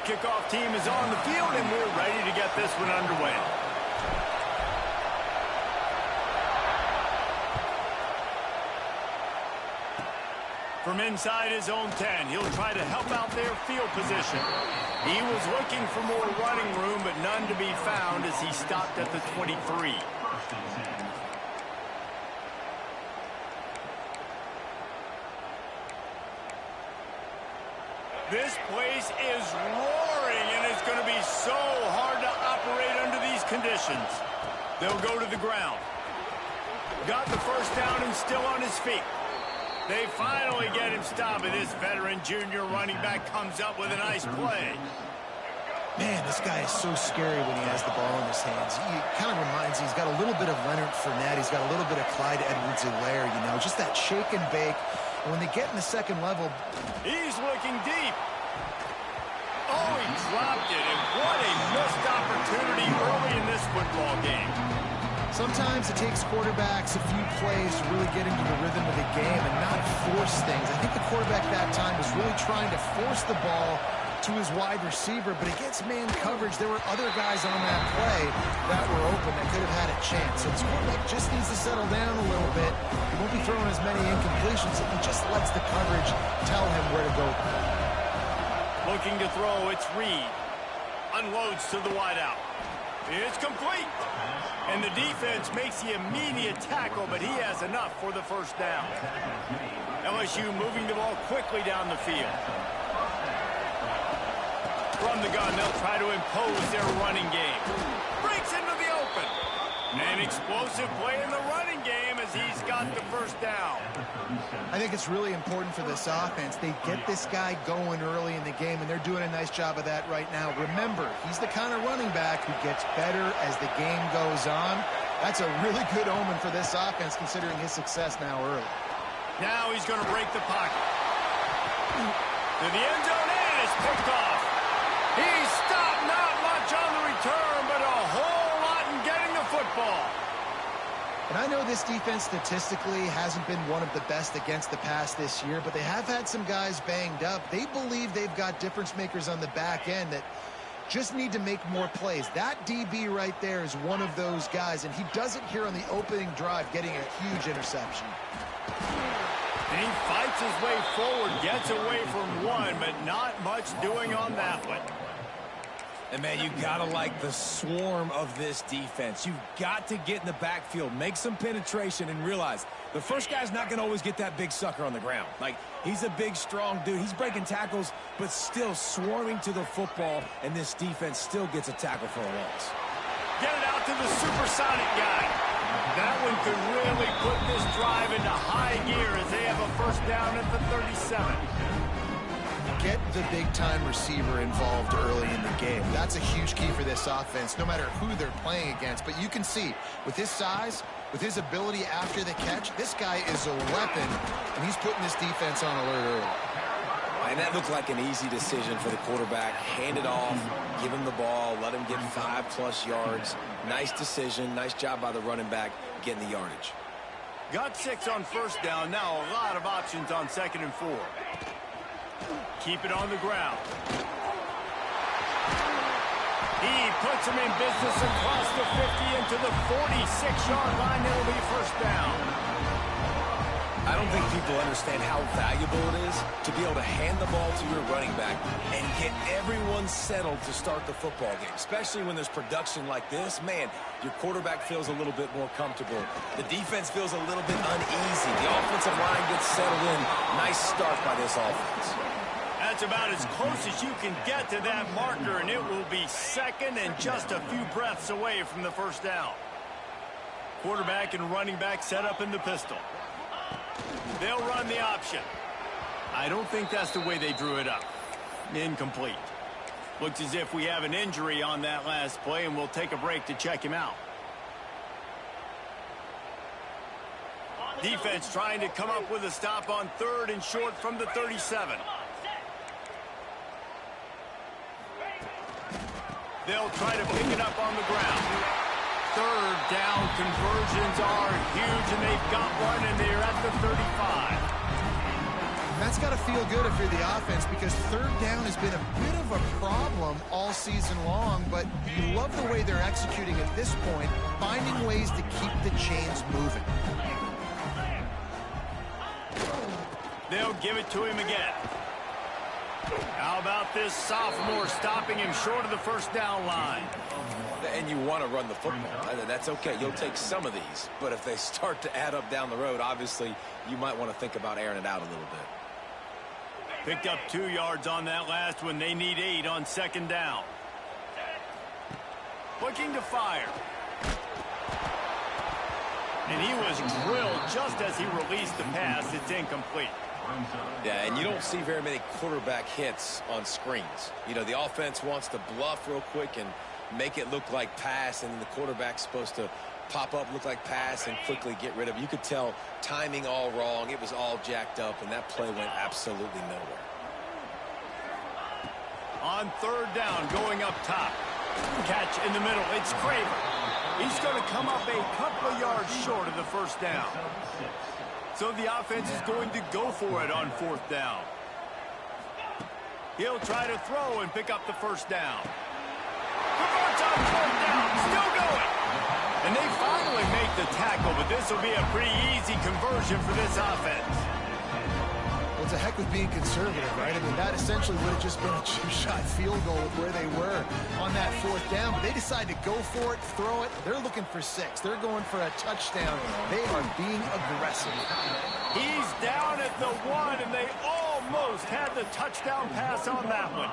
Kickoff team is on the field, and we're ready to get this one underway. From inside his own 10, he'll try to help out their field position. He was looking for more running room, but none to be found as he stopped at the 23. This place is roaring, and it's going to be so hard to operate under these conditions. They'll go to the ground. Got the first down and still on his feet. They finally get him stopped, and this veteran junior running back comes up with a nice play. Man, this guy is so scary when he has the ball in his hands. He kind of reminds me, he's got a little bit of Leonard Fournette. He's got a little bit of Clyde Edwards-Helaire, you know, just that shake and bake. And when they get in the second level... He's looking deep. Oh, he dropped it, and what a missed opportunity early in this football game. Sometimes it takes quarterbacks a few plays to really get into the rhythm of the game and not force things. I think the quarterback that time was really trying to force the ball to his wide receiver, but against man coverage, there were other guys on that play that were open that could have had a chance. So this quarterback just needs to settle down a little bit. He won't be throwing as many incompletions if he just lets the coverage tell him where to go. Looking to throw, it's Reed. Unloads to the wideout. It's complete. And the defense makes the immediate tackle, but he has enough for the first down. LSU moving the ball quickly down the field. From the gun, they'll try to impose their running game. Breaks into the open. An explosive play in the running game as He's got the first down. I think it's really important for this offense. They get this guy going early in the game, and they're doing a nice job of that right now. Remember, he's the kind of running back who gets better as the game goes on. That's a really good omen for this offense, considering his success now early. Now he's going to break the pocket. To the end zone, and it's picked off. He stopped, not much on the return, but a whole lot in getting the football. And I know this defense statistically hasn't been one of the best against the pass this year, but they have had some guys banged up. They believe they've got difference makers on the back end that just need to make more plays. That DB right there is one of those guys, and he does it here on the opening drive, getting a huge interception. And he fights his way forward, gets away from one, but not much doing on that one. And, man, you got to like the swarm of this defense. You've got to get in the backfield, make some penetration, and realize the first guy's not going to always get that big sucker on the ground. Like, he's a big, strong dude. He's breaking tackles, but still swarming to the football, and this defense still gets a tackle for a loss. Get it out to the supersonic guy. That one could really put this drive into high gear as they have a first down at the 37. Get the big-time receiver involved early in the game. That's a huge key for this offense, no matter who they're playing against. But you can see, with his size, with his ability after the catch, this guy is a weapon, and he's putting this defense on alert early. And that looked like an easy decision for the quarterback. Hand it off, give him the ball, let him get 5+ yards. Nice decision, nice job by the running back getting the yardage. Got 6 on first down. Now a lot of options on 2nd and 4. Keep it on the ground. He puts him in business across the 50 into the 46-yard line. It'll be first down. I don't think people understand how valuable it is to be able to hand the ball to your running back and get everyone settled to start the football game, especially when there's production like this. Man, your quarterback feels a little bit more comfortable. The defense feels a little bit uneasy. The offensive line gets settled in. Nice start by this offense. That's about as close as you can get to that marker, and it will be second and just a few breaths away from the first down. Quarterback and running back set up in the pistol. They'll run the option. I don't think that's the way they drew it up. Incomplete. Looks as if we have an injury on that last play, and we'll take a break to check him out. Defense trying to come up with a stop on 3rd and short from the 37. They'll try to pick it up on the ground. 3rd down conversions are huge, and they've got one, and they're at the 35. That's got to feel good if you're the offense, because 3rd down has been a bit of a problem all season long, but you love the way they're executing at this point, finding ways to keep the chains moving. They'll give it to him again. How about this sophomore stopping him short of the first down line? And you want to run the football. That's okay. You'll take some of these. But if they start to add up down the road, obviously, you might want to think about airing it out a little bit. Picked up 2 yards on that last one. They need 8 on 2nd down. Looking to fire. And he was drilled just as he released the pass. It's incomplete. Yeah, and you don't see very many quarterback hits on screens. You know, the offense wants to bluff real quick and make it look like pass, and then the quarterback's supposed to pop up, look like pass, and quickly get rid of it. You could tell timing all wrong. It was all jacked up, and that play went absolutely nowhere. On 3rd down, going up top. Catch in the middle. It's Craver. He's going to come up a couple of yards short of the first down. So the offense is going to go for it on 4th down. He'll try to throw and pick up the first down. Converts on 4th down. Still going. And they finally make the tackle, but this will be a pretty easy conversion for this offense. Well, it's a heck with being conservative, right? I mean, that essentially would have just been a 2-shot field goal with where they were on that 4th down. But they decide to go for it, throw it. They're looking for 6. They're going for a touchdown. They are being aggressive. He's down at the 1, and they almost had the touchdown pass on that one.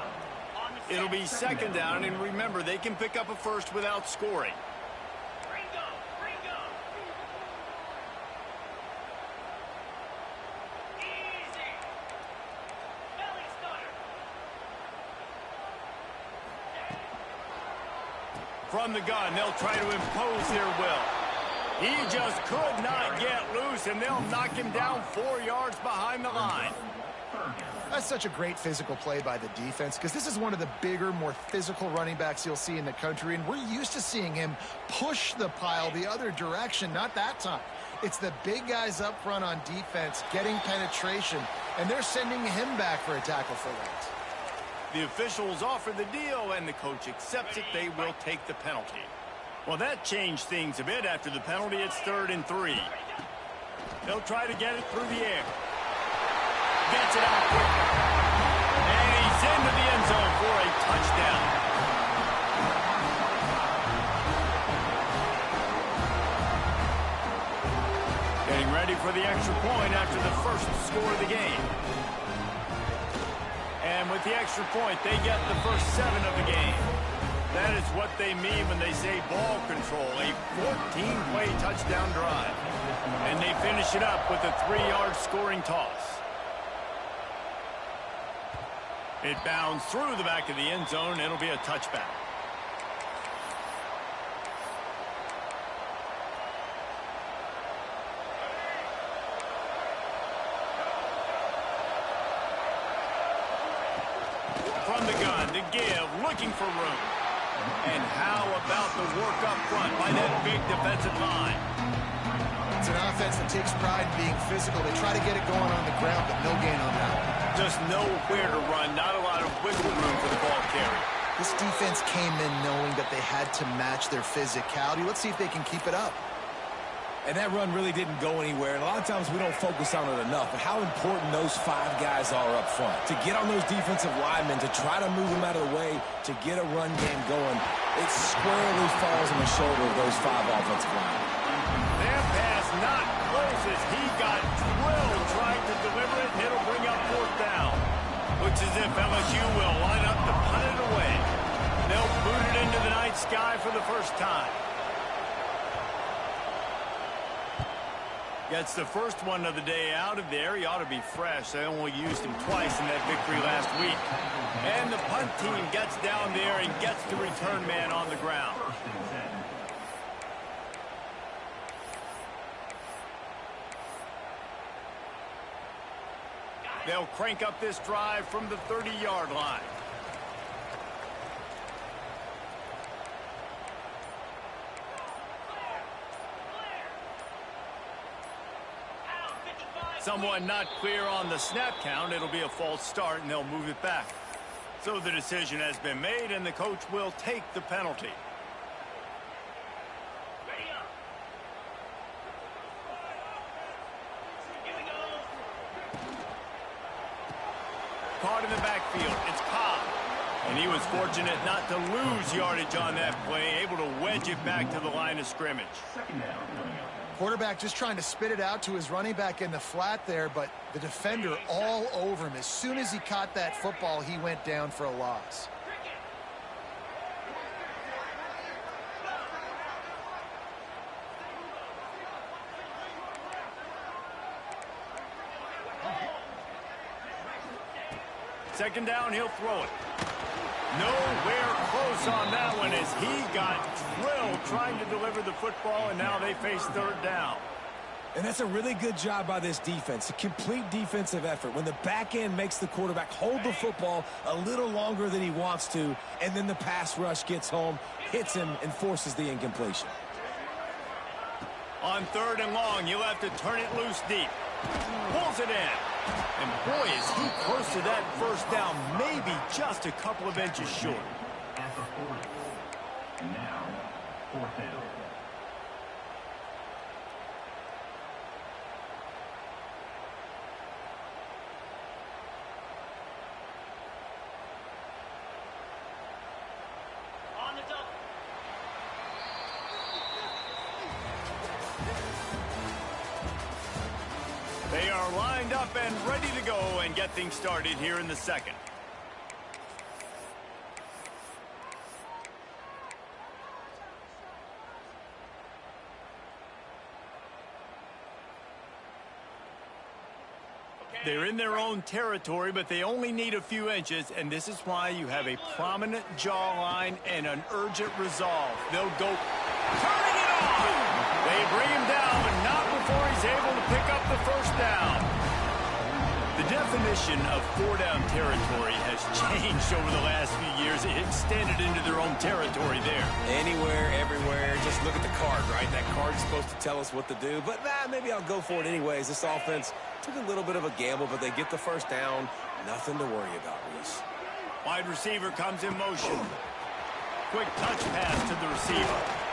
It'll be 2nd down, and remember, they can pick up a first without scoring. From the gun, they'll try to impose their will. He just could not get loose, and they'll knock him down 4 yards behind the line. That's such a great physical play by the defense because this is one of the bigger, more physical running backs you'll see in the country, and we're used to seeing him push the pile the other direction. Not that time. It's the big guys up front on defense getting penetration, and they're sending him back for a tackle for loss. The officials offer the deal, and the coach accepts it. They will take the penalty. Well, that changed things a bit. After the penalty, it's 3rd and 3. They'll try to get it through the air. Gets it out quickly. And he's into the end zone for a touchdown. Getting ready for the extra point after the first score of the game. And with the extra point, they get the first 7 of the game. That is what they mean when they say ball control, a 14-play touchdown drive. And they finish it up with a 3-yard scoring toss. It bounds through the back of the end zone. It'll be a touchback. From the gun, to give, looking for room. And how about the work up front by that big defensive line? It's an offense that takes pride in being physical. They try to get it going on the ground, but no gain on that one. Just nowhere to run, not a lot of wiggle room for the ball carrier. This defense came in knowing that they had to match their physicality. Let's see if they can keep it up. And that run really didn't go anywhere. And a lot of times we don't focus on it enough. But how important those 5 guys are up front. To get on those defensive linemen, to try to move them out of the way, to get a run game going, it squarely falls on the shoulder of those 5 offensive linemen. Their pass not close as he got drilled trying to deliver it, and it'll bring up 4th down. Looks as if LSU will line up to punt it away. They'll boot it into the night sky for the first time. Gets the first one of the day out of there. He ought to be fresh. They only used him twice in that victory last week. And the punt team gets down there and gets the return man on the ground. They'll crank up this drive from the 30-yard line. Someone not clear on the snap count. It'll be a false start, and they'll move it back. So the decision has been made, and the coach will take the penalty. Caught in the backfield. It's Cobb. And he was fortunate not to lose yardage on that play, able to wedge it back to the line of scrimmage. Quarterback just trying to spit it out to his running back in the flat there, but the defender all over him. As soon as he caught that football, he went down for a loss. Second down, he'll throw it. Nowhere close on that one as he got drilled trying to deliver the football, and now they face 3rd down. And that's a really good job by this defense, a complete defensive effort. When the back end makes the quarterback hold the football a little longer than he wants to, and then the pass rush gets home, hits him, and forces the incompletion. On 3rd and long, you'll have to turn it loose deep. Pulls it in. And boy, is he close to that first down, maybe just a couple of inches short. At the 40. Now, 4th down. On the double. They are lined up and ready to go and get things started here in the second. They're in their own territory, but they only need a few inches, and this is why you have a prominent jawline and an urgent resolve. They'll go turning it on. They bring him down, but not before he's able to pick up the first down. The definition of four-down territory has changed over the last few years. It extended into their own territory there. Anywhere, everywhere. Just look at the card, right? That card's supposed to tell us what to do. But maybe I'll go for it anyways. This offense took a little bit of a gamble, but they get the first down. Nothing to worry about, Reese. Wide receiver comes in motion. Quick touch pass to the receiver.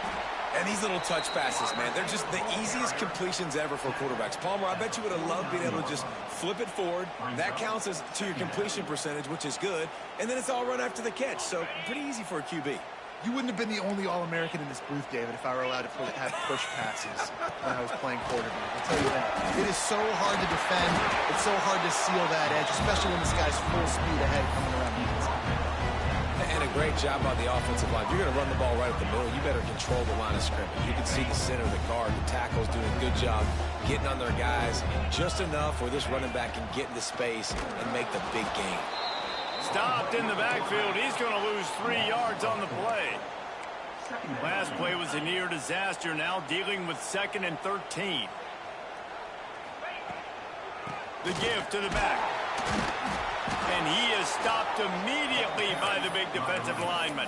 And these little touch passes, man, they're just the easiest completions ever for quarterbacks. Palmer, I bet you would have loved being able to just flip it forward. That counts as to your completion percentage, which is good. And then it's all run after the catch. So pretty easy for a QB. You wouldn't have been the only All-American in this booth, David, if I were allowed to have push passes when I was playing quarterback. I'll tell you that. It is so hard to defend. It's so hard to seal that edge, especially when this guy's full speed ahead coming around the inside. And a great job by the offensive line. You're going to run the ball right at the middle. You better control the line of scrimmage. You can see the center of the guard. The tackle's doing a good job getting on their guys just enough where this running back can get into space and make the big game. Stopped in the backfield. He's going to lose 3 yards on the play. Last play was a near disaster. Now dealing with 2nd and 13. The give to the back. And he is stopped immediately by the big defensive lineman.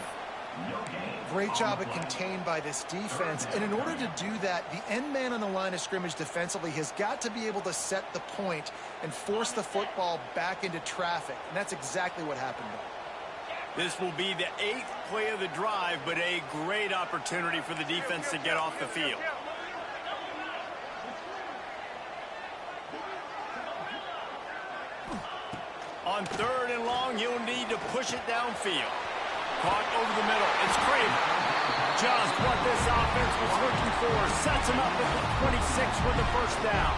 Great job of contained by this defense. And in order to do that, the end man on the line of scrimmage defensively has got to be able to set the point and force the football back into traffic. And that's exactly what happened there. This will be the 8th play of the drive, but a great opportunity for the defense to get off the field. On 3rd and long, he'll need to push it downfield. Caught over the middle. It's Kramer. Just what this offense was looking for. Sets him up at the 26 with the first down.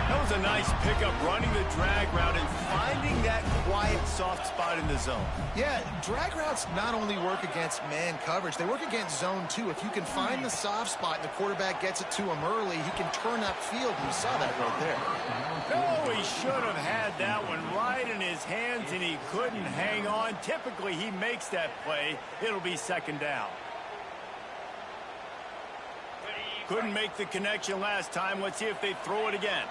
That was a nice pickup, running the drag route and finding that quiet, soft spot in the zone. Yeah, drag routes not only work against man coverage, they work against zone too. If you can find the soft spot and the quarterback gets it to him early, he can turn upfield, and you saw that right there. Oh, he should have had that one right in his hands, and he couldn't hang on. Typically, he makes that play. It'll be 2nd down. Couldn't make the connection last time. Let's see if they throw it again.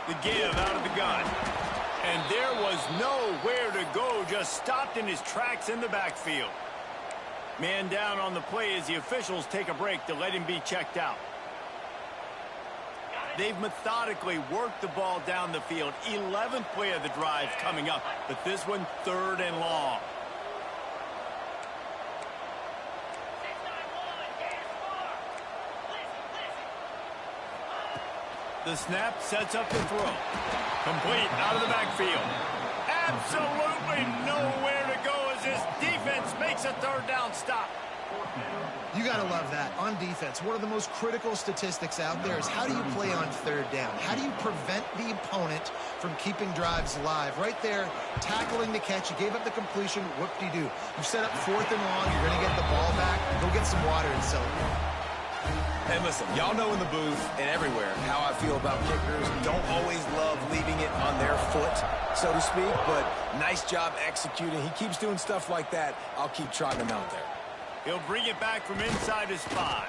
The give out of the gun. And there was nowhere to go, just stopped in his tracks in the backfield. Man down on the play as the officials take a break to let him be checked out. They've methodically worked the ball down the field. 11th play of the drive coming up, but this one 3rd and long. The snap sets up the throw. Complete out of the backfield. Absolutely nowhere to go as this defense makes a 3rd down stop. You got to love that. On defense, one of the most critical statistics out there is how do you play on 3rd down? How do you prevent the opponent from keeping drives alive? Right there, tackling the catch. You gave up the completion. Whoop-de-doo. You set up 4th and long. You're going to get the ball back. Go get some water and celebrate. And listen, y'all know in the booth and everywhere how I feel about kickers. Don't always love leaving it on their foot, so to speak, but nice job executing. He keeps doing stuff like that. I'll keep trotting him out there. He'll bring it back from inside his 5.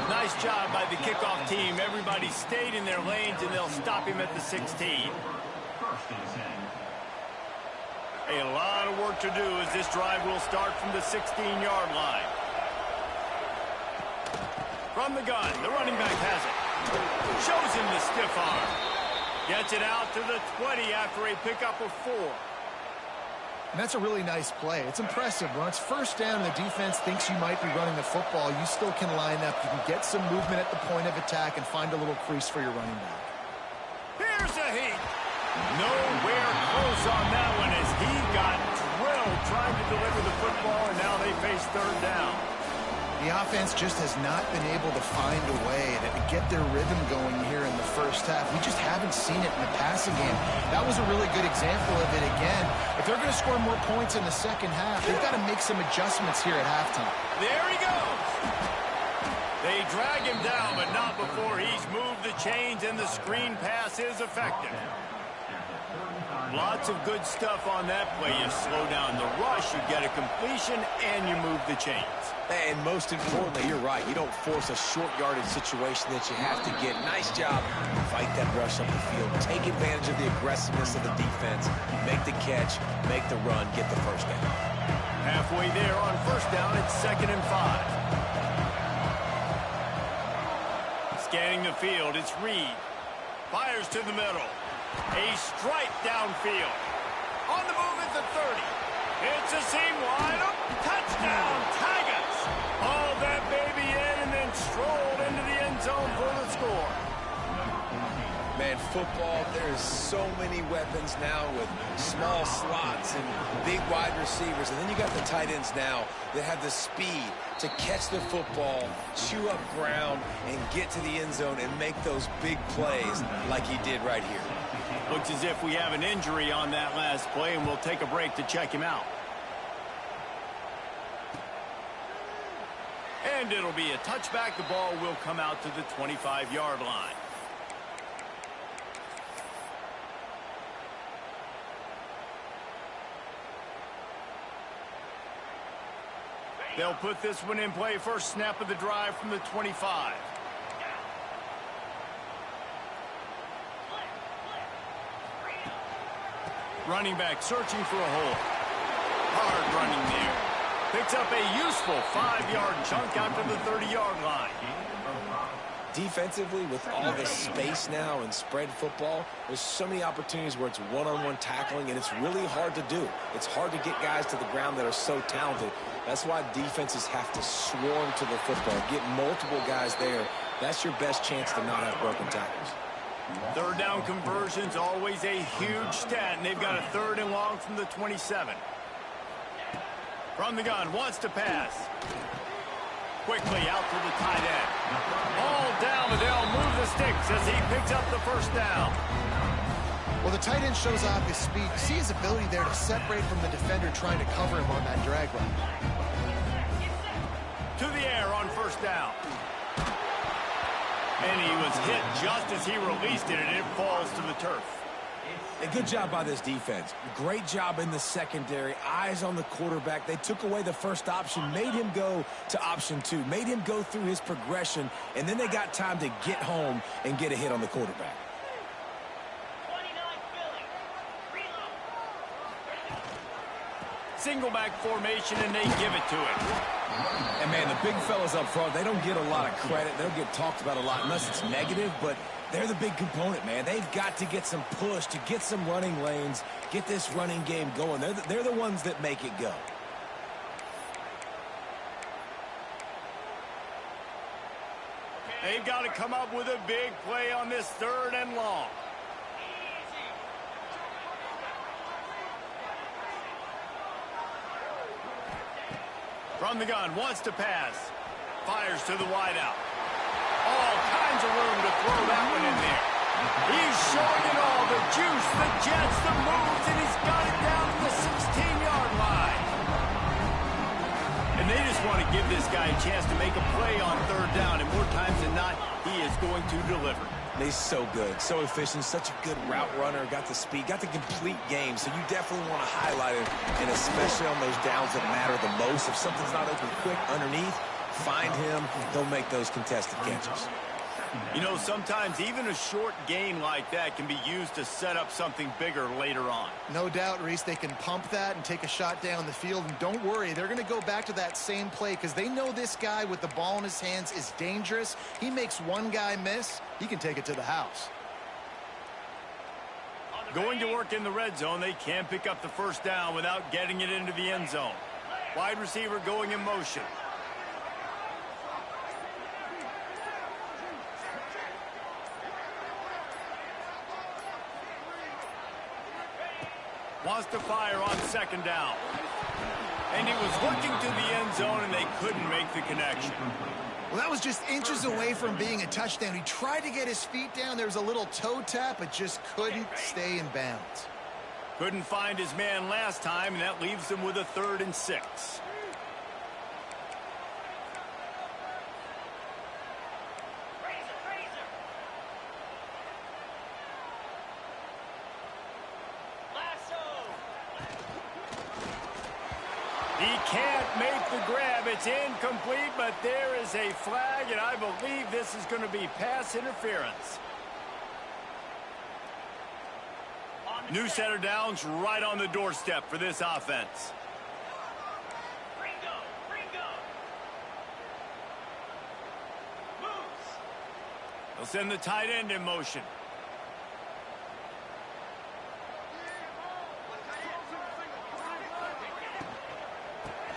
Nice job by the kickoff team. Everybody stayed in their lanes, and they'll stop him at the 16. A lot of work to do as this drive will start from the 16-yard line. From the gun, the running back has it. Shows him the stiff arm. Gets it out to the 20 after a pickup of 4. And that's a really nice play. It's impressive. When it's 1st down and the defense thinks you might be running the football, you still can line up. You can get some movement at the point of attack and find a little crease for your running back. Here's a heat. Nowhere close on that one as he got drilled trying to deliver the football, and now they face 3rd down. The offense just has not been able to find a way to get their rhythm going here in the first half. We just haven't seen it in the passing game. That was a really good example of it again. If they're going to score more points in the second half, they've got to make some adjustments here at halftime. There he goes. They drag him down, but not before he's moved the chains, and the screen pass is effective. Lots of good stuff on that play. You slow down the rush, you get a completion, and you move the chains. And most importantly, you're right. You don't force a short yardage situation that you have to get. Nice job. Fight that rush up the field. Take advantage of the aggressiveness of the defense. Make the catch, make the run, get the first down. Halfway there on first down, it's 2nd and 5. Scanning the field, it's Reed. Fires to the middle. A strike downfield. On the move at the 30. It's a seam wide open. Touchdown, Tigers. Hauled that baby in and then strolled into the end zone for the score. Man, football, there's so many weapons now with small slots and big wide receivers. And then you got the tight ends now that have the speed to catch the football, chew up ground, and get to the end zone and make those big plays like he did right here. Looks as if we have an injury on that last play, and we'll take a break to check him out. And it'll be a touchback. The ball will come out to the 25-yard line. They'll put this one in play. First snap of the drive from the 25. Running back searching for a hole. Hard running there. Picks up a useful 5-yard chunk out to the 30-yard line. Defensively, with all the space now and spread football, there's so many opportunities where it's one-on-one tackling, and it's really hard to do. It's hard to get guys to the ground that are so talented. That's why defenses have to swarm to the football, get multiple guys there. That's your best chance to not have broken tackles. Third down conversion's always a huge stat, and they've got a 3rd and long from the 27. From the gun, wants to pass. Quickly out to the tight end. All down, but they'll move the sticks as he picks up the first down. Well, the tight end shows off his speed. You see his ability there to separate from the defender trying to cover him on that drag run. To the air on first down. And he was hit just as he released it, and it falls to the turf. A good job by this defense. Great job in the secondary. Eyes on the quarterback. They took away the first option, made him go to option 2, made him go through his progression, and then they got time to get home and get a hit on the quarterback. Single back formation, and they give it to him. And, man, the big fellas up front, they don't get a lot of credit. They don't get talked about a lot unless it's negative, but they're the big component, man. They've got to get some push, to get some running lanes, get this running game going. They're the ones that make it go. They've got to come up with a big play on this 3rd and long. From the gun, wants to pass. Fires to the wideout. All kinds of room to throw that one in there. He's showing it all. The juice, the jets, the moves, and he's got it down to the 16-yard line. And they just want to give this guy a chance to make a play on 3rd down, and more times than not, he is going to deliver. He's so good, so efficient, such a good route runner, got the speed, got the complete game, so you definitely want to highlight him, and especially on those downs that matter the most. If something's not open quick underneath, find him, he'll make those contested catches. You know, sometimes even a short gain like that can be used to set up something bigger later on. No doubt, Reese, they can pump that and take a shot down the field. And don't worry, they're going to go back to that same play because they know this guy with the ball in his hands is dangerous. He makes one guy miss, he can take it to the house. Going to work in the red zone, they can't pick up the first down without getting it into the end zone. Wide receiver going in motion. Wants to fire on 2nd down. And he was looking to the end zone, and they couldn't make the connection. Well, that was just inches away from being a touchdown. He tried to get his feet down. There was a little toe tap, but just couldn't stay in bounds. Couldn't find his man last time, and that leaves him with a 3rd and 6. He can't make the grab. It's incomplete, but there is a flag, and I believe this is going to be pass interference. New set of downs right on the doorstep for this offense. They'll send the tight end in motion.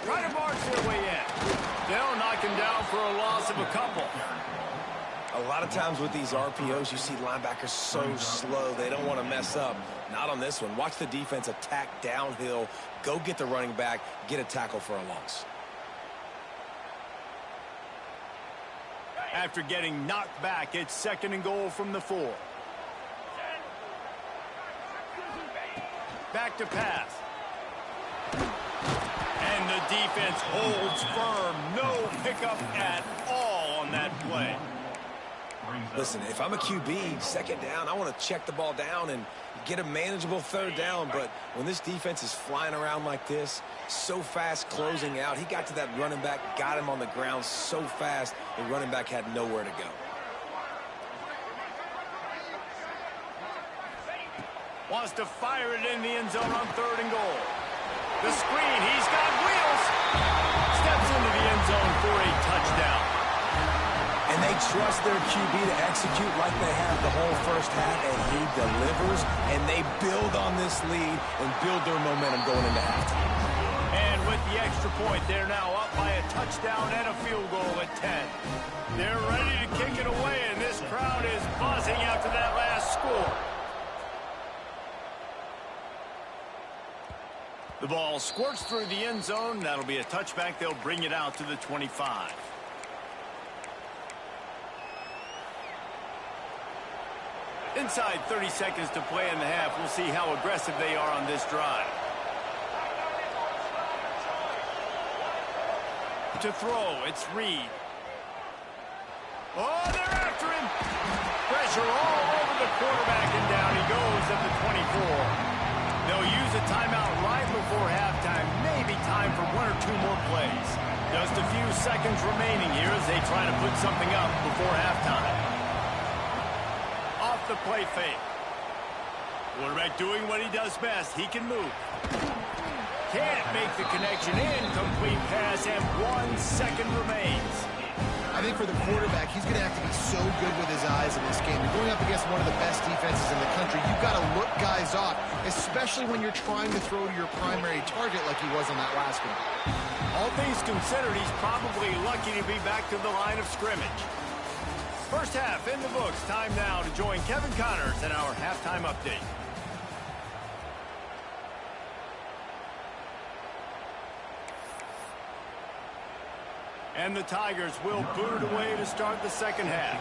Try to march their way in. They'll knock him down for a loss of a couple. A lot of times with these RPOs, you see linebackers so slow, they don't want to mess up. Not on this one. Watch the defense attack downhill, go get the running back, get a tackle for a loss. After getting knocked back, it's 2nd and goal from the 4. Back to pass. And the defense holds firm. No pickup at all on that play. Listen, if I'm a QB, 2nd down, I want to check the ball down and get a manageable 3rd down. But when this defense is flying around like this, so fast closing out, he got to that running back, got him on the ground so fast, the running back had nowhere to go. Wants to fire it in the end zone on 3rd and goal. The screen, he's got wheels. Steps into the end zone for a touchdown. And they trust their QB to execute like they have the whole first half, and he delivers, and they build on this lead and build their momentum going into halftime. And with the extra point, they're now up by a touchdown and a field goal at 10. They're ready to kick it away, and this crowd is buzzing after that last score. The ball squirts through the end zone. That'll be a touchback. They'll bring it out to the 25. Inside 30 seconds to play in the half. We'll see how aggressive they are on this drive. To throw, it's Reed. Oh, they're after him. Pressure all over the quarterback, and down he goes at the 24. They'll use a timeout right before halftime. Maybe time for 1 or 2 more plays. Just a few seconds remaining here as they try to put something up before halftime. Off the play fake. Quarterback doing what he does best. He can move. Can't make the connection. Incomplete pass, and 1 second remains. I think for the quarterback, he's going to have to be so good with his eyes in this game. You're going up against one of the best defenses in the country. You've got to look guys off, especially when you're trying to throw to your primary target like he was on that last one. All things considered, he's probably lucky to be back to the line of scrimmage. First half in the books. Time now to join Kevin Connors in our halftime update. And the Tigers will boot it away to start the second half.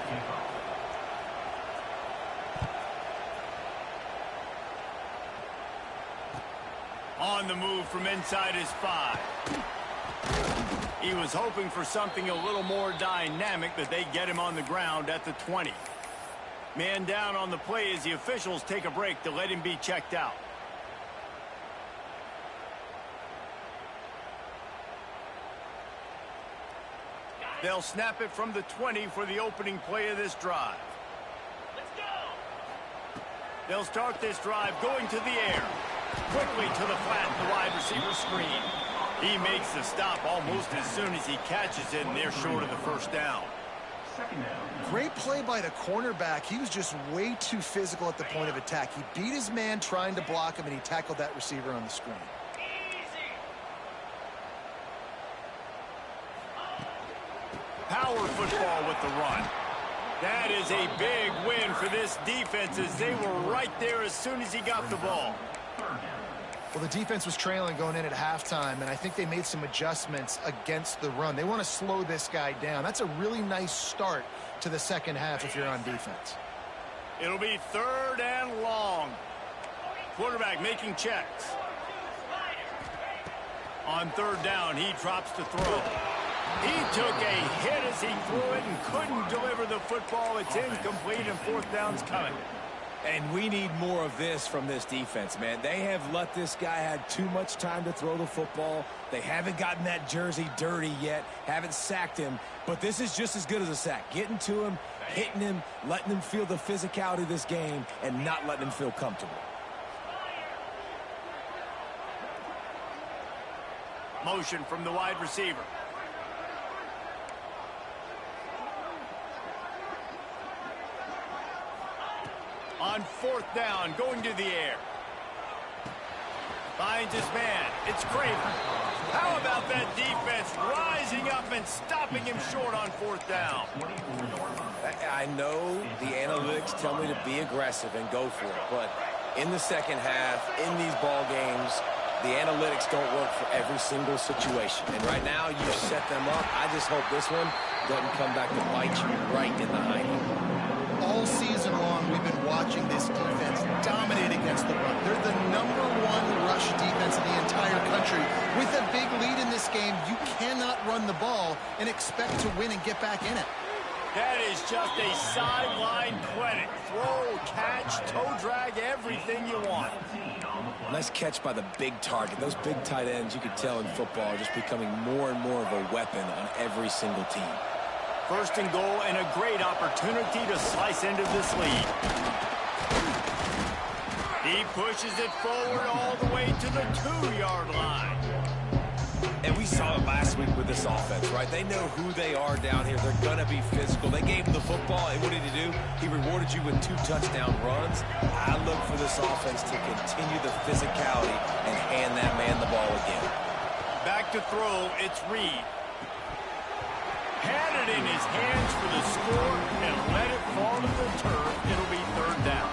On the move from inside his 5. He was hoping for something a little more dynamic, but they get him on the ground at the 20. Man down on the play as the officials take a break to let him be checked out. They'll snap it from the 20 for the opening play of this drive. Let's go! They'll start this drive going to the air. Quickly to the flat, the wide receiver screen. He makes the stop almost as soon as he catches it, and they're short of the first down. Great play by the cornerback. He was just way too physical at the point of attack. He beat his man trying to block him, and he tackled that receiver on the screen. Power football with the run. That is a big win for this defense as they were right there as soon as he got the ball. Well, the defense was trailing going in at halftime, and I think they made some adjustments against the run. They want to slow this guy down. That's a really nice start to the second half if you're on defense. It'll be 3rd and long. Quarterback making checks. On 3rd down, he drops to throw. He took a hit as he threw it and couldn't deliver the football. It's incomplete, and 4th down's coming. And we need more of this from this defense, man. They have let this guy have too much time to throw the football. They haven't gotten that jersey dirty yet, haven't sacked him. But this is just as good as a sack. Getting to him, hitting him, letting him feel the physicality of this game, and not letting him feel comfortable. Motion from the wide receiver. On 4th down, going to the air. Finds his man. It's Craven. How about that defense rising up and stopping him short on 4th down? I know the analytics tell me to be aggressive and go for it, but in the second half, in these ball games, the analytics don't work for every single situation. And right now, you've set them up. I just hope this one doesn't come back to bite you right in the hiney. All season long, we've been watching this defense dominate against the run. They're the #1 rush defense in the entire country. With a big lead in this game, you cannot run the ball and expect to win and get back in it. That is just a sideline clinic. Throw, catch, toe drag, everything you want. Nice catch by the big target. Those big tight ends, you can tell in football, are just becoming more and more of a weapon on every single team. 1st and goal, and a great opportunity to slice into this lead. He pushes it forward all the way to the 2-yard line. And we saw it last week with this offense, right? They know who they are down here. They're going to be physical. They gave him the football, and what did he do? He rewarded you with 2 touchdown runs. I look for this offense to continue the physicality and hand that man the ball again. Back to throw, it's Reed. Had it in his hands for the score and let it fall to the turf. It'll be 3rd down.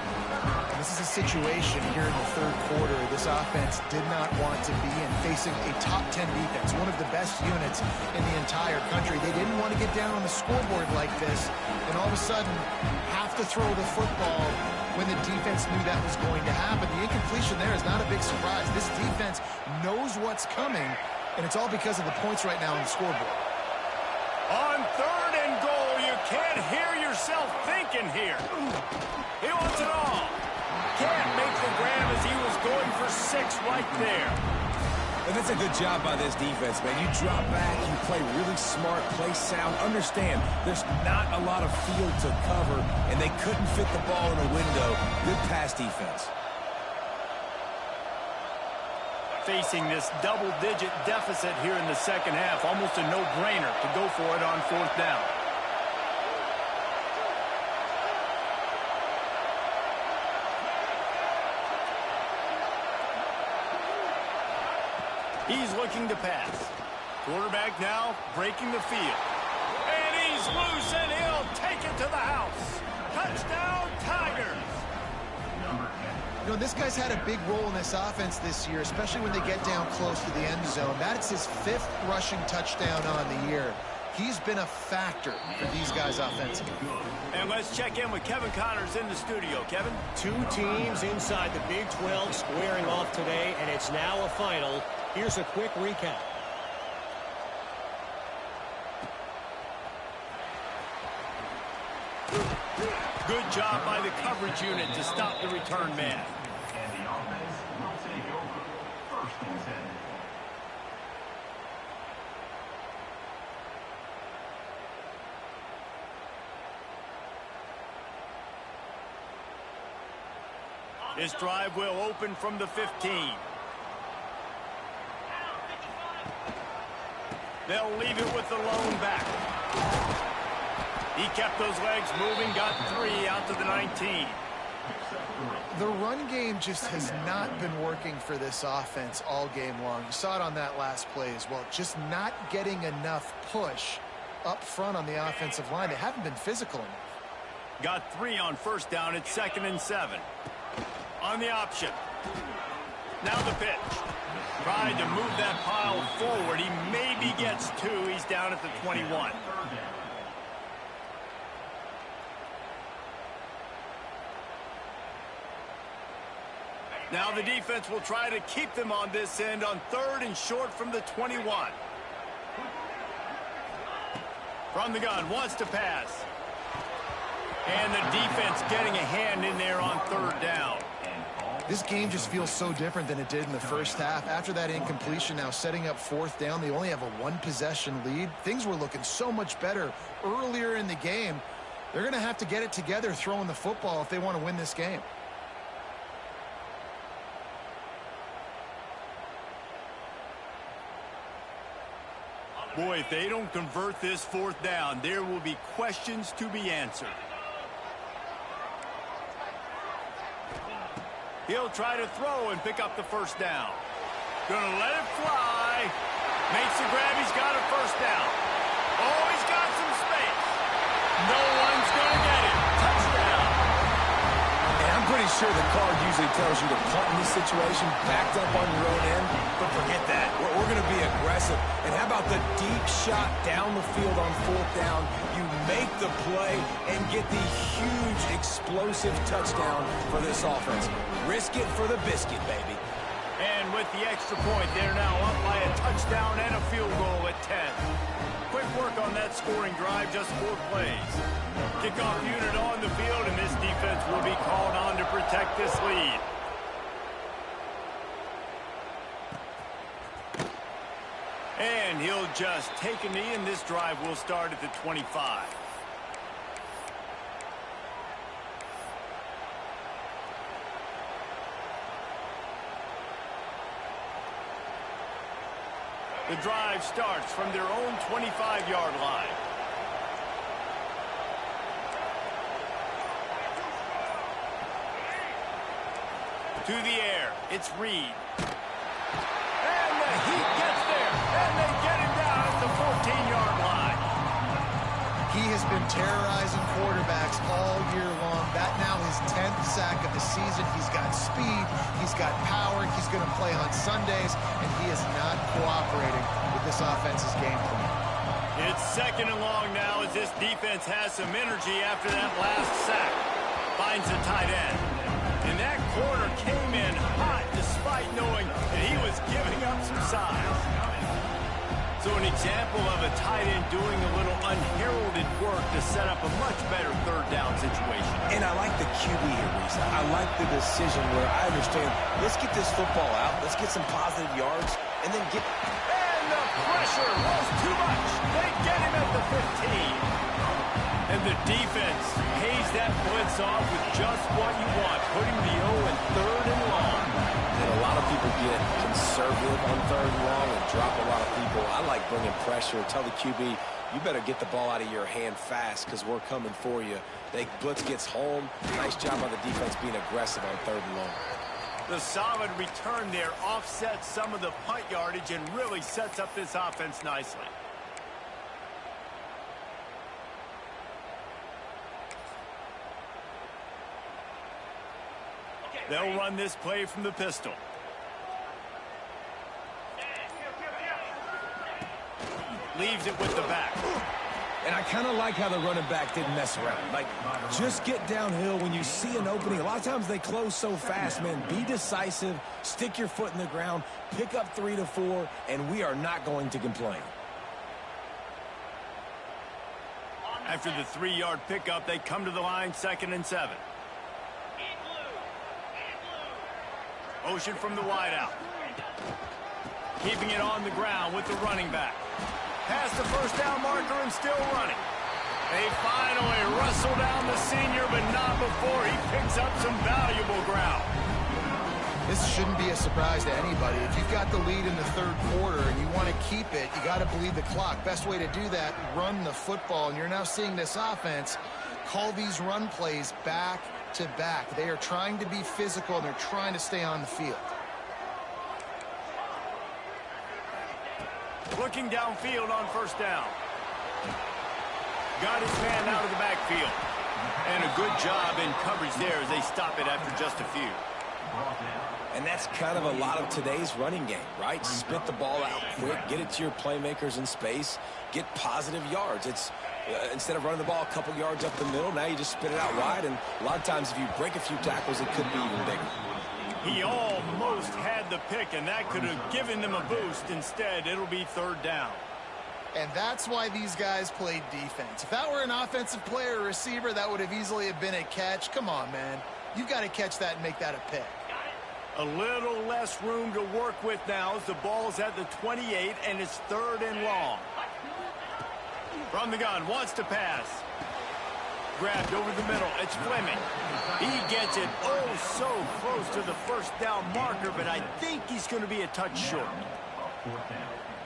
This is a situation here in the 3rd quarter this offense did not want to be in, facing a top 10 defense, one of the best units in the entire country. They didn't want to get down on the scoreboard like this and all of a sudden have to throw the football when the defense knew that was going to happen. The incompletion there is not a big surprise. This defense knows what's coming, and it's all because of the points right now on the scoreboard. On 3rd and goal, you can't hear yourself thinking here. He wants it all. Can't make the grab as he was going for 6 right there. And that's a good job by this defense, man. You drop back, you play really smart, play sound. Understand, there's not a lot of field to cover, and they couldn't fit the ball in a window. Good pass defense. Facing this double-digit deficit here in the second half, almost a no-brainer to go for it on 4th down. He's looking to pass. Quarterback now breaking the field. And he's loose, and he'll take it to the house. Touchdown, Tigers! You know, this guy's had a big role in this offense this year, especially when they get down close to the end zone. That's his 5th rushing touchdown on the year. He's been a factor for these guys offensively. And let's check in with Kevin Connors in the studio. Kevin? 2 teams inside the Big 12 squaring off today, and it's now a final. Here's a quick recap. Good job by the coverage unit to stop the return man. And the offense will take over 1st and 10. This drive will open from the 15. They'll leave it with the lone back. He kept those legs moving, got 3 out to the 19. The run game just has not been working for this offense all game long. You saw it on that last play as well. Just not getting enough push up front on the offensive line. They haven't been physical enough. Got 3 on 1st down. It's 2nd and 7. On the option. Now the pitch. Tried to move that pile forward. He maybe gets 2. He's down at the 21. Now the defense will try to keep them on this end on 3rd and short from the 21. From the gun, wants to pass. And the defense getting a hand in there on 3rd down. This game just feels so different than it did in the first half. After that incompletion, now setting up 4th down, they only have a 1-possession lead. Things were looking so much better earlier in the game. They're going to have to get it together throwing the football if they want to win this game. Boy, if they don't convert this 4th down, there will be questions to be answered. He'll try to throw and pick up the 1st down. Gonna let it fly. Makes the grab. He's got a 1st down. Oh, he's got some space. No one's gonna get it. Touchdown. And I'm pretty sure the card usually tells you to punt in this situation, backed up on your own end. But forget that. We're going to be aggressive. And how about the deep shot down the field on 4th down? You make the play and get the huge explosive touchdown for this offense. Risk it for the biscuit, baby. And with the extra point, they're now up by a touchdown and a field goal at 10. Quick work on that scoring drive, just 4 plays. Kickoff unit on the field, and this defense will be called on to protect this lead. And he'll just take a knee, and this drive will start at the 25. The drive starts from their own 25-yard line. To the air, it's Reed. And the Heat gets there, and they get him down at the 14-yard line. He has been terrorizing quarterbacks all year long. That now his 10th sack of the season. He's got speed, he's got power, he's going to play on Sundays, and he is not cooperating with this offense's game plan. It's 2nd and long now as this defense has some energy after that last sack. Finds a tight end. And that corner came in hot despite knowing that he was giving up some size. So an example of a tight end doing a little unheralded work to set up a much better 3rd down situation. And I like the QB here, Reese. I like the decision where I understand, let's get this football out, let's get some positive yards, and then get... And the pressure was too much. They get him at the 15. And the defense pays that blitz off with just what you want, putting the O in 3rd and long. And a lot of people get conservative on 3rd and long and drop a lot of people. I like bringing pressure. Tell the QB, you better get the ball out of your hand fast because we're coming for you. The blitz gets home. Nice job by the defense being aggressive on 3rd and long. The solid return there offsets some of the punt yardage and really sets up this offense nicely. They'll run this play from the pistol. Leaves it with the back. And I kind of like how the running back didn't mess around. Like, just get downhill when you see an opening. A lot of times they close so fast, man. Be decisive, stick your foot in the ground, pick up 3 to 4, and we are not going to complain. After the 3-yard pickup, they come to the line, 2nd and 7. Motion from the wideout. Keeping it on the ground with the running back. Past the 1st down marker and still running. They finally wrestle down the senior, but not before he picks up some valuable ground. This shouldn't be a surprise to anybody. If you've got the lead in the 3rd quarter and you want to keep it, you got to bleed the clock. Best way to do that, run the football. And you're now seeing this offense call these run plays back to back. They are trying to be physical, and they're trying to stay on the field. Looking downfield on 1st down. Got his man out of the backfield. And a good job in coverage there as they stop it after just a few. And that's kind of a lot of today's running game, right? Spit the ball out quick, get it to your playmakers in space, get positive yards. It's instead of running the ball a couple yards up the middle, now you just spit it out wide, and a lot of times if you break a few tackles, it could be even bigger. He almost had the pick, and that could have given them a boost. Instead, it'll be third down. And that's why these guys played defense. If that were an offensive player or receiver, that would have easily have been a catch. Come on, man. You've got to catch that and make that a pick. A little less room to work with now as the ball's at the 28, and it's third and long. From the gun, wants to pass. Grabbed over the middle. It's Fleming. He gets it so close to the first down marker, but I think he's going to be a touch short.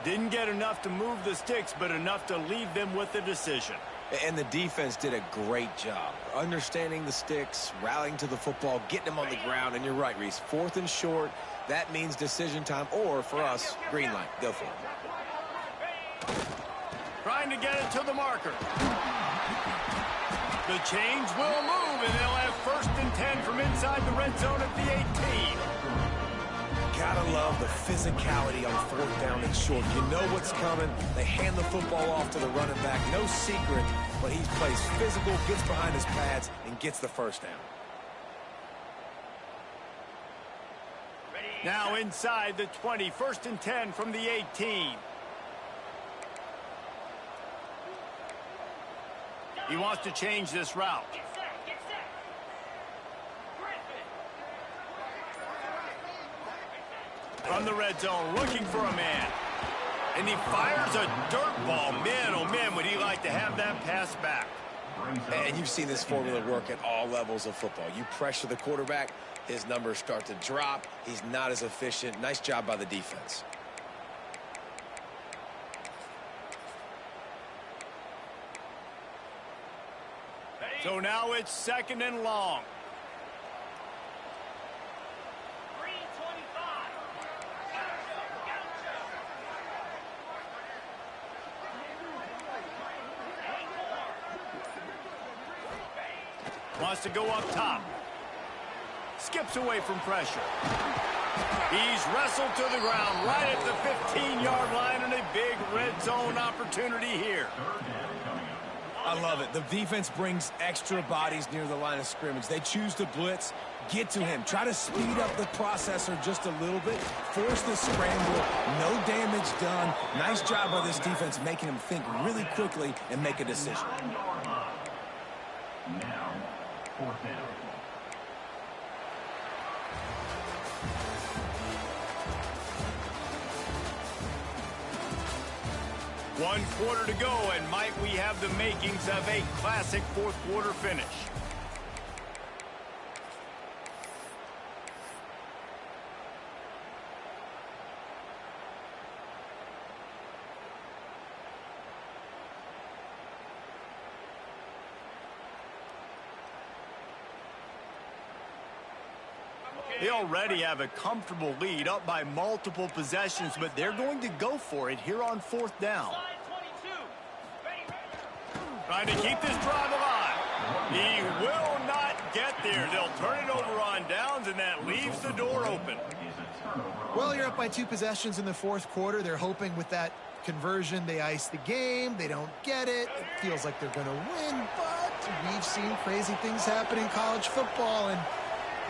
Didn't get enough to move the sticks, but enough to leave them with the decision. And the defense did a great job understanding the sticks, rallying to the football, getting them on the ground. And you're right, Reese. Fourth and short, that means decision time, or for us, green light. Go for it. Trying to get it to the marker. The chains will move, and they'll have first and 10 from inside the red zone at the 18. Gotta love the physicality on fourth down and short. You know what's coming. They hand the football off to the running back. No secret, but he plays physical, gets behind his pads, and gets the first down. Now inside the 20, first and 10 from the 18. He wants to change this route. From the red zone, looking for a man. And he fires a dirt ball. Man, oh man, would he like to have that pass back. And you've seen this formula work at all levels of football. You pressure the quarterback, his numbers start to drop. He's not as efficient. Nice job by the defense. So now it's second and long. Wants to go up top. Skips away from pressure. He's wrestled to the ground right at the 15-yard line, and a big red zone opportunity here. I love it. The defense brings extra bodies near the line of scrimmage. They choose to blitz, get to him, try to speed up the processor just a little bit, force the scramble, no damage done. Nice job by this defense making him think really quickly and make a decision. Now, fourth down. One quarter to go, and might we have the makings of a classic fourth quarter finish. They already have a comfortable lead, up by multiple possessions, but they're going to go for it here on fourth down. Trying to keep this drive alive. He will not get there. They'll turn it over on downs, and that leaves the door open. Well, you're up by 2 possessions in the fourth quarter. They're hoping with that conversion they ice the game. They don't get it. It feels like they're going to win, but we've seen crazy things happen in college football, and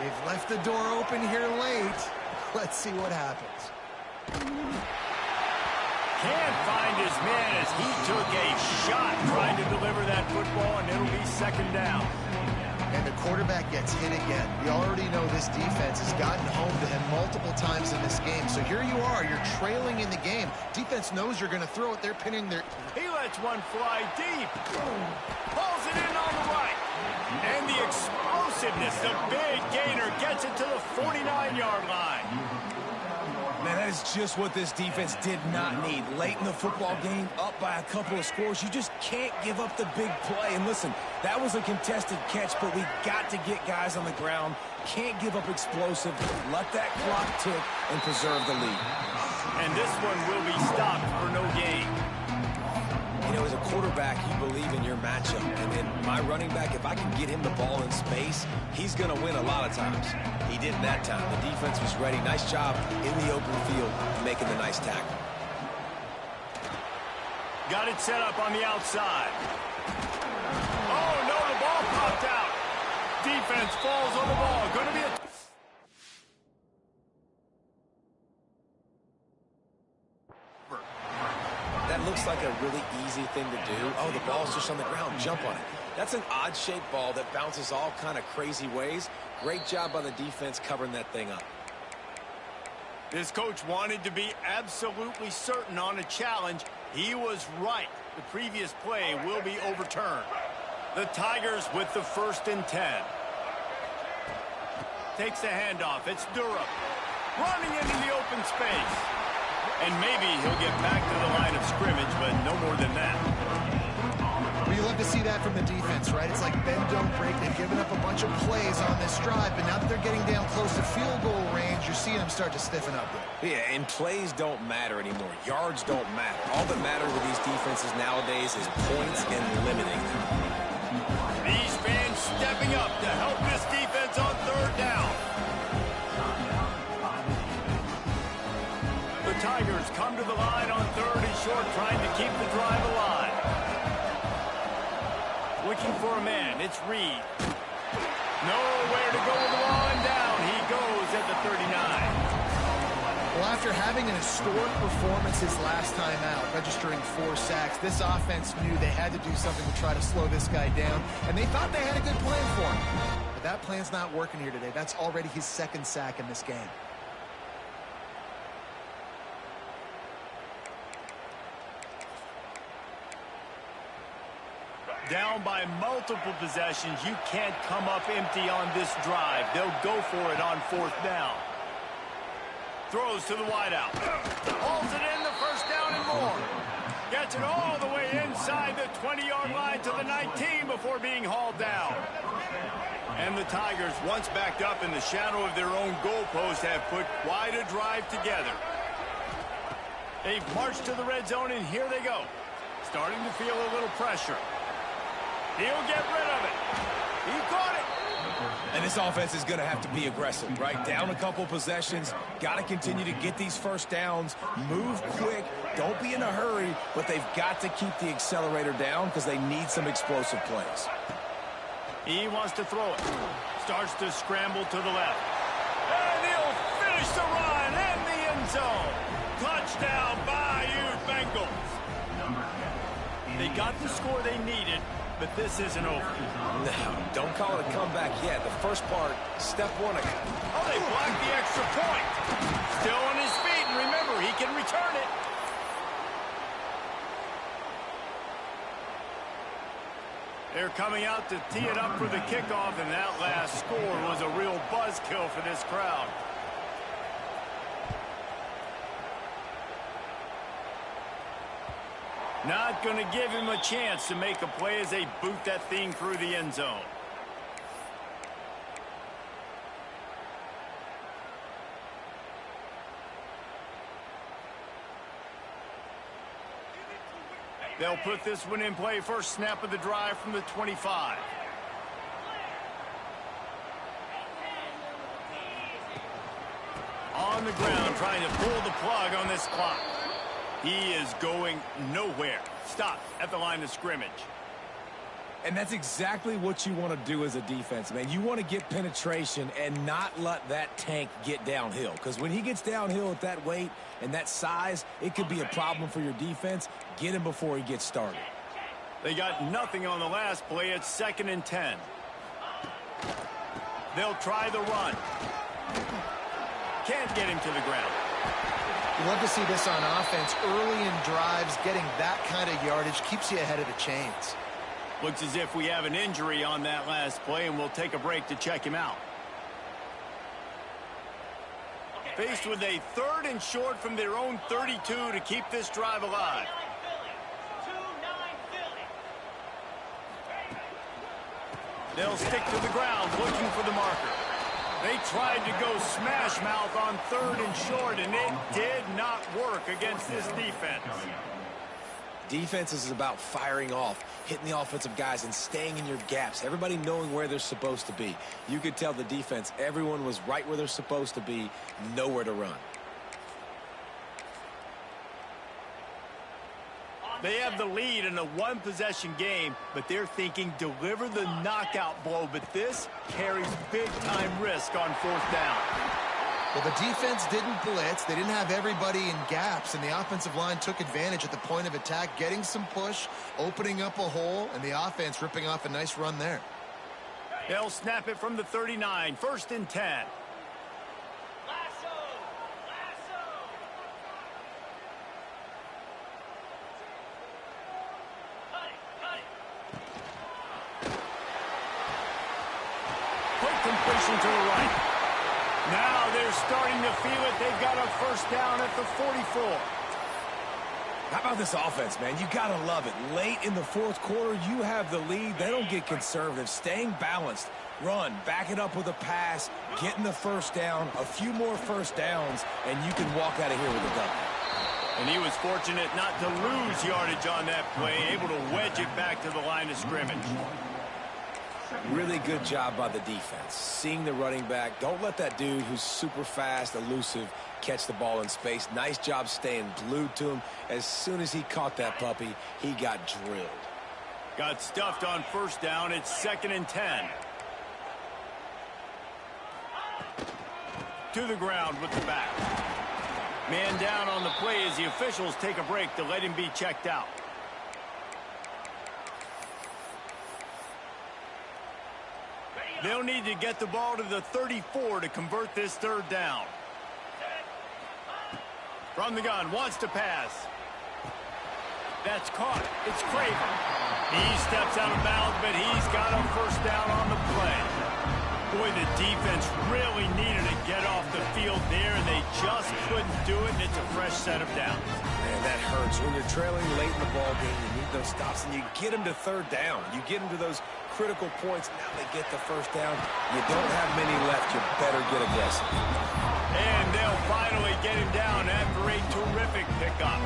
they've left the door open here late. Let's see what happens. Can't find his man as he took a shot trying to deliver that football, and it'll be second down. And the quarterback gets hit again. We already know this defense has gotten home to him multiple times in this game. So here you are, you're trailing in the game. Defense knows you're going to throw it. They're pinning their... He lets one fly deep. Pulls it in on the right. And the explosiveness, the big gainer, gets it to the 49-yard line. Man, that is just what this defense did not need. Late in the football game, up by a couple of scores, you just can't give up the big play. And listen, that was a contested catch, but we got to get guys on the ground. Can't give up explosive. Let that clock tick and preserve the lead. And this one will be stopped for no gain. You know, as a quarterback, you believe in your matchup. And my running back, if I can get him the ball in space, he's going to win a lot of times. He didn't that time. The defense was ready. Nice job in the open field making the nice tackle. Got it set up on the outside. Oh, no, the ball popped out. Defense falls on the ball. Going to be a... That looks like a really easy thing to do. Oh, the ball's just on the ground. Jump on it. That's an odd-shaped ball that bounces all kind of crazy ways. Great job by the defense covering that thing up. This coach wanted to be absolutely certain on a challenge. He was right. The previous play will be overturned. The Tigers with the 1st and 10. Takes the handoff. It's Durham. Running into the open space. And maybe he'll get back to the line of scrimmage, but no more than that. Well, you love to see that from the defense, right? It's like bend, don't break. They've given up a bunch of plays on this drive, but now that they're getting down close to field goal range, you're seeing them start to stiffen up there. Yeah, and plays don't matter anymore. Yards don't matter. All that matters with these defenses nowadays is points and limiting them. These fans stepping up to help this defense on 3rd down. The Tigers come to the line on 3rd and short, trying to keep the drive alive. Looking for a man. It's Reed. Nowhere to go with the ball, and down he goes at the 39. Well, after having an historic performance his last time out, registering 4 sacks, this offense knew they had to do something to try to slow this guy down, and they thought they had a good plan for him. But that plan's not working here today. That's already his 2nd sack in this game. Down by multiple possessions, you can't come up empty on this drive. They'll go for it on 4th down. Throws to the wideout. Hauls it in, the 1st down and more. Gets it all the way inside the 20-yard line to the 19 before being hauled down. And the Tigers, once backed up in the shadow of their own goalpost, have put quite a drive together. They've marched to the red zone, and here they go. Starting to feel a little pressure. He'll get rid of it. He caught it. And this offense is going to have to be aggressive, right? Down a couple possessions. Got to continue to get these 1st downs. Move quick. Don't be in a hurry. But they've got to keep the accelerator down because they need some explosive plays. He wants to throw it. Starts to scramble to the left. And he'll finish the run in the end zone. Touchdown, Bayou Bengals. They got the score they needed, but this isn't over. No, don't call it a comeback yet. The first part, step 1. Oh, they blocked the extra point. Still on his feet, and remember, he can return it. They're coming out to tee it up for the kickoff, and that last score was a real buzzkill for this crowd. Not going to give him a chance to make a play as they boot that thing through the end zone. They'll put this one in play. First snap of the drive from the 25. On the ground, trying to pull the plug on this clock. He is going nowhere. Stop at the line of scrimmage. And that's exactly what you want to do as a defense, man. You want to get penetration and not let that tank get downhill. Because when he gets downhill at that weight and that size, it could be a problem for your defense. Get him before he gets started. They got nothing on the last play. It's 2nd and 10. They'll try the run. Can't get him to the ground. You love to see this on offense. Early in drives, getting that kind of yardage keeps you ahead of the chains. Looks as if we have an injury on that last play, and we'll take a break to check him out. Faced with a 3rd and short from their own 32 to keep this drive alive. They'll stick to the ground looking for the marker. They tried to go smash mouth on 3rd and short, and it did not work against this defense. Defense is about firing off, hitting the offensive guys and staying in your gaps. Everybody knowing where they're supposed to be. You could tell the defense, everyone was right where they're supposed to be, nowhere to run. They have the lead in a one-possession game, but they're thinking deliver the knockout blow. But this carries big-time risk on fourth down. Well, the defense didn't blitz. They didn't have everybody in gaps, and the offensive line took advantage at the point of attack, getting some push, opening up a hole, and the offense ripping off a nice run there. They'll snap it from the 39, 1st and 10. Completion to the right. Now they're starting to feel it. They've got a first down at the 44. How about this offense, man? You got to love it. Late in the fourth quarter, you have the lead. They don't get conservative. Staying balanced. Run, back it up with a pass, getting the first down, a few more first downs, and you can walk out of here with a W. And he was fortunate not to lose yardage on that play, able to wedge it back to the line of scrimmage. Really good job by the defense. Seeing the running back. Don't let that dude who's super fast, elusive, catch the ball in space. Nice job staying glued to him. As soon as he caught that puppy, he got drilled. Got stuffed on first down. It's 2nd and 10. To the ground with the back. Man down on the play as the officials take a break to let him be checked out. They'll need to get the ball to the 34 to convert this third down. From the gun, wants to pass. That's caught. It's Craven. He steps out of bounds, but he's got a first down on the play. Boy, the defense really needed to get off the field there, and they just couldn't do it, and it's a fresh set of downs. Man, that hurts. When you're trailing late in the ball game, you need those stops, and you get them to third down. You get them to those critical points. Now they get the first down. You don't have many left. You better get aggressive. And they'll finally get him down after a terrific pickup.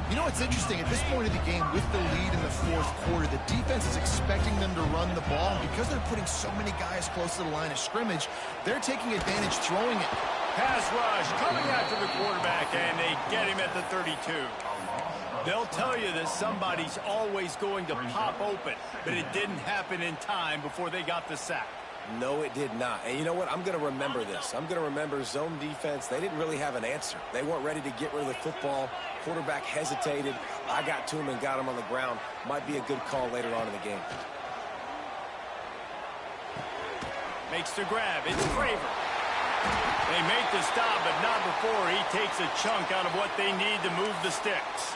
You know what's interesting? At this point of the game, with the lead in the fourth quarter, the defense is expecting them to run the ball. And because they're putting so many guys close to the line of scrimmage, they're taking advantage throwing it. Pass rush coming after the quarterback, and they get him at the 32. They'll tell you that somebody's always going to pop open, but it didn't happen in time before they got the sack. No, it did not. And you know what? I'm going to remember this. I'm going to remember zone defense. They didn't really have an answer. They weren't ready to get rid of the football. Quarterback hesitated. I got to him and got him on the ground. Might be a good call later on in the game. Makes the grab. It's Craven. They make the stop, but not before he takes a chunk out of what they need to move the sticks.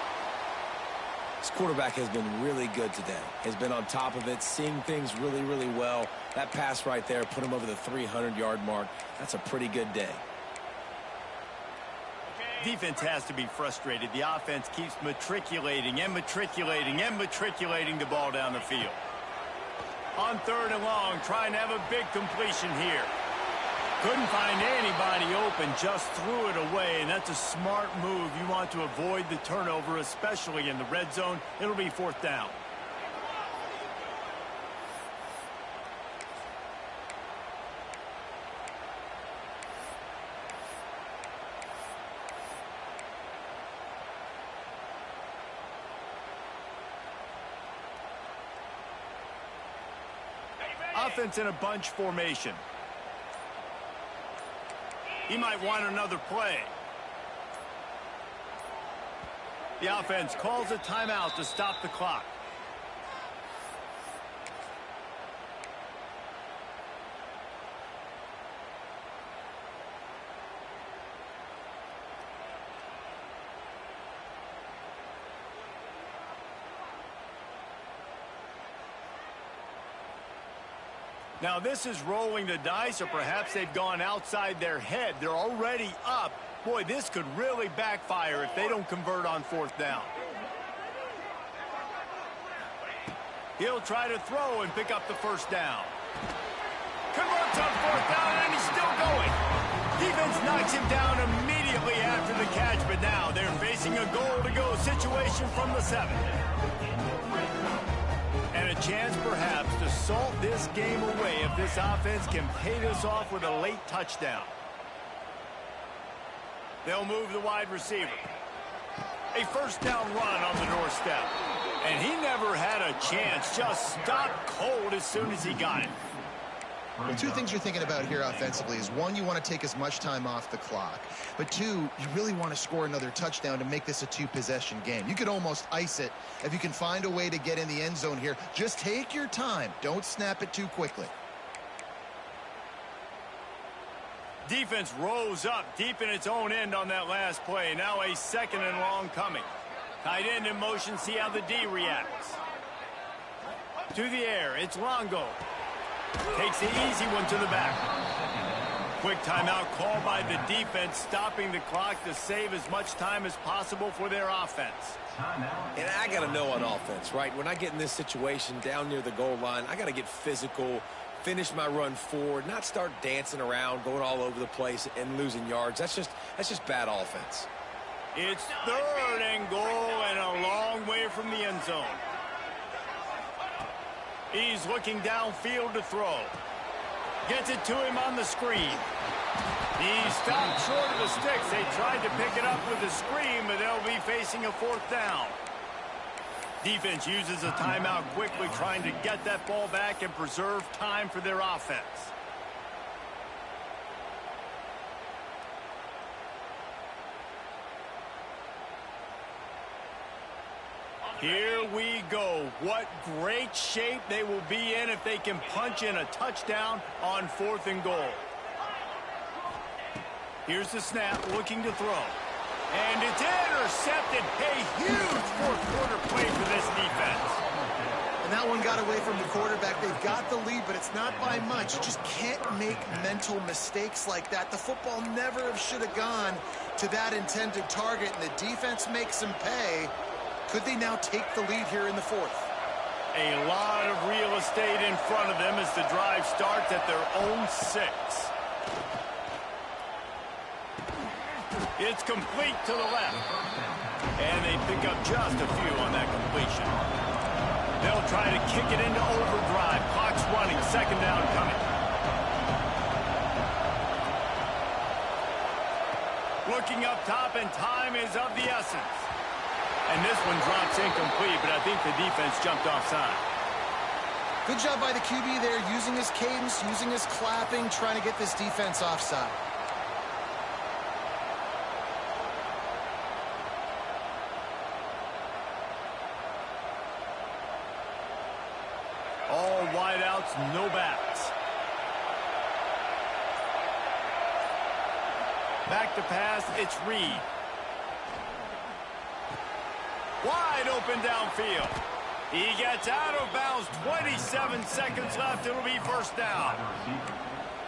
This quarterback has been really good today. Has been on top of it, seeing things really, really well. That pass right there put him over the 300-yard mark. That's a pretty good day. Defense has to be frustrated. The offense keeps matriculating and matriculating and matriculating the ball down the field. On 3rd and long, trying to have a big completion here. Couldn't find anybody open, just threw it away, and that's a smart move. You want to avoid the turnover, especially in the red zone. It'll be 4th down. Offense in a bunch formation. He might want another play. The offense calls a timeout to stop the clock. Now this is rolling the dice, or perhaps they've gone outside their head. They're already up. Boy, this could really backfire if they don't convert on 4th down. He'll try to throw and pick up the first down. Converts on 4th down, and he's still going. Defense knocks him down immediately. immediately after the catch, but now they're facing a goal-to-go situation from the 7. And a chance perhaps to salt this game away if this offense can pay this off with a late touchdown. They'll move the wide receiver. A first down run on the doorstep. And he never had a chance, just stopped cold as soon as he got it. Well, two things you're thinking about here offensively is, one, you want to take as much time off the clock. But two, you really want to score another touchdown to make this a 2-possession game. You could almost ice it if you can find a way to get in the end zone here. Just take your time. Don't snap it too quickly. Defense rose up deep in its own end on that last play. Now a 2nd and long coming. Tight end in motion, see how the D reacts. To the air, it's Longo. Takes the easy one to the back. Quick timeout called by the defense, stopping the clock to save as much time as possible for their offense. And I got to know on offense, right? When I get in this situation down near the goal line, I got to get physical, finish my run forward, not start dancing around, going all over the place and losing yards. That's just bad offense. It's 3rd and goal and a long way from the end zone. He's looking downfield to throw. Gets it to him on the screen. He stopped short of the sticks. They tried to pick it up with the screen, but they'll be facing a 4th down. Defense uses a timeout quickly, trying to get that ball back and preserve time for their offense. Here we go. What great shape they will be in if they can punch in a touchdown on 4th and goal. Here's the snap, looking to throw. And it's intercepted. A huge 4th-quarter play for this defense. And that one got away from the quarterback. They've got the lead, but it's not by much. You just can't make mental mistakes like that. The football never should have gone to that intended target, and the defense makes them pay. Could they now take the lead here in the 4th? A lot of real estate in front of them as the drive starts at their own 6. It's complete to the left. And they pick up just a few on that completion. They'll try to kick it into overdrive. Clock's running. 2nd down coming. Looking up top, and time is of the essence. And this one drops incomplete, but I think the defense jumped offside. Good job by the QB there, using his cadence, using his clapping, trying to get this defense offside. All wideouts, no backs. Back to pass, it's Reed. Wide open downfield. He gets out of bounds. 27 seconds left. It'll be 1st down.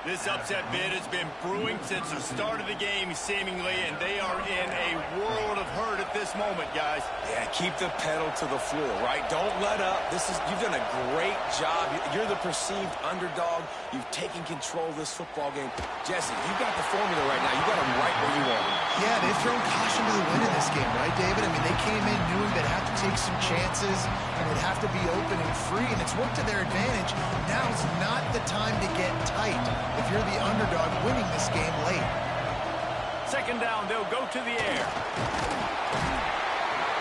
This upset bid has been brewing since the start of the game, seemingly, and they are in a world of hurt at this moment, guys. Yeah, keep the pedal to the floor, right? Don't let up. You've done a great job. You're the perceived underdog. You've taken control of this football game. Jesse, you've got the formula right now. You got them right where you want them. Yeah, they've thrown caution to the wind in this game, right, David? I mean, they came in knowing they'd have to take some chances and they'd have to be open and free, and it's worked to their advantage. Now it's not the time to get tight if you're the underdog winning this game late. 2nd down, they'll go to the air.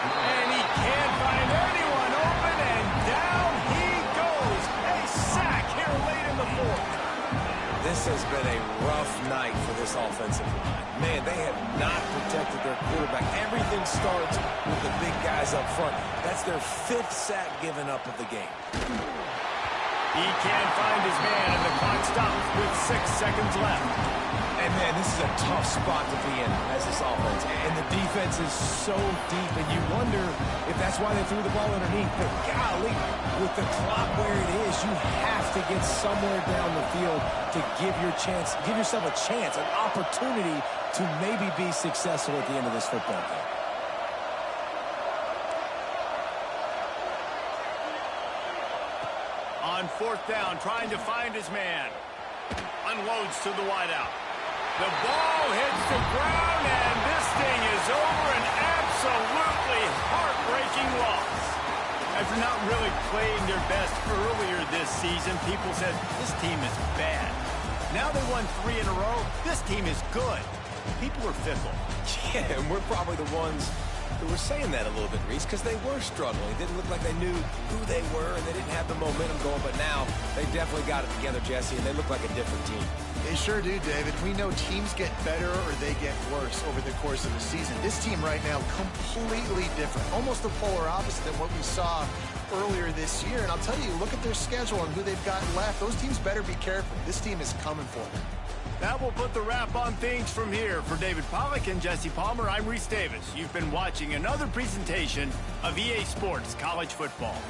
And he can't find anyone open, and down he goes. A sack here late in the 4th. This has been a rough night for this offensive line. Man, they have not protected their quarterback. Everything starts with the big guys up front. That's their 5th sack given up of the game. He can't find his man, and the clock stops with 6 seconds left. And, man, this is a tough spot to be in as this offense. And the defense is so deep, and you wonder if that's why they threw the ball underneath. But, golly, with the clock where it is, you have to get somewhere down the field to give yourself a chance, an opportunity to maybe be successful at the end of this football game. On 4th down, trying to find his man. Unloads to the wideout. The ball hits the ground, and this thing is over. An absolutely heartbreaking loss. After not really playing their best earlier this season, people said this team is bad. Now they won 3 in a row. This team is good. People are fickle. Yeah, and we're probably the ones who were saying that a little bit, Reese, because they were struggling. It didn't look like they knew who they were, and they didn't have the momentum going. But now they definitely got it together, Jesse, and they look like a different team. They sure do, David. We know teams get better or they get worse over the course of the season. This team right now, completely different. Almost the polar opposite than what we saw earlier this year. And I'll tell you, look at their schedule and who they've got left. Those teams better be careful. This team is coming for them. That will put the wrap on things from here. For David Pollack and Jesse Palmer, I'm Reese Davis. You've been watching another presentation of EA Sports College Football.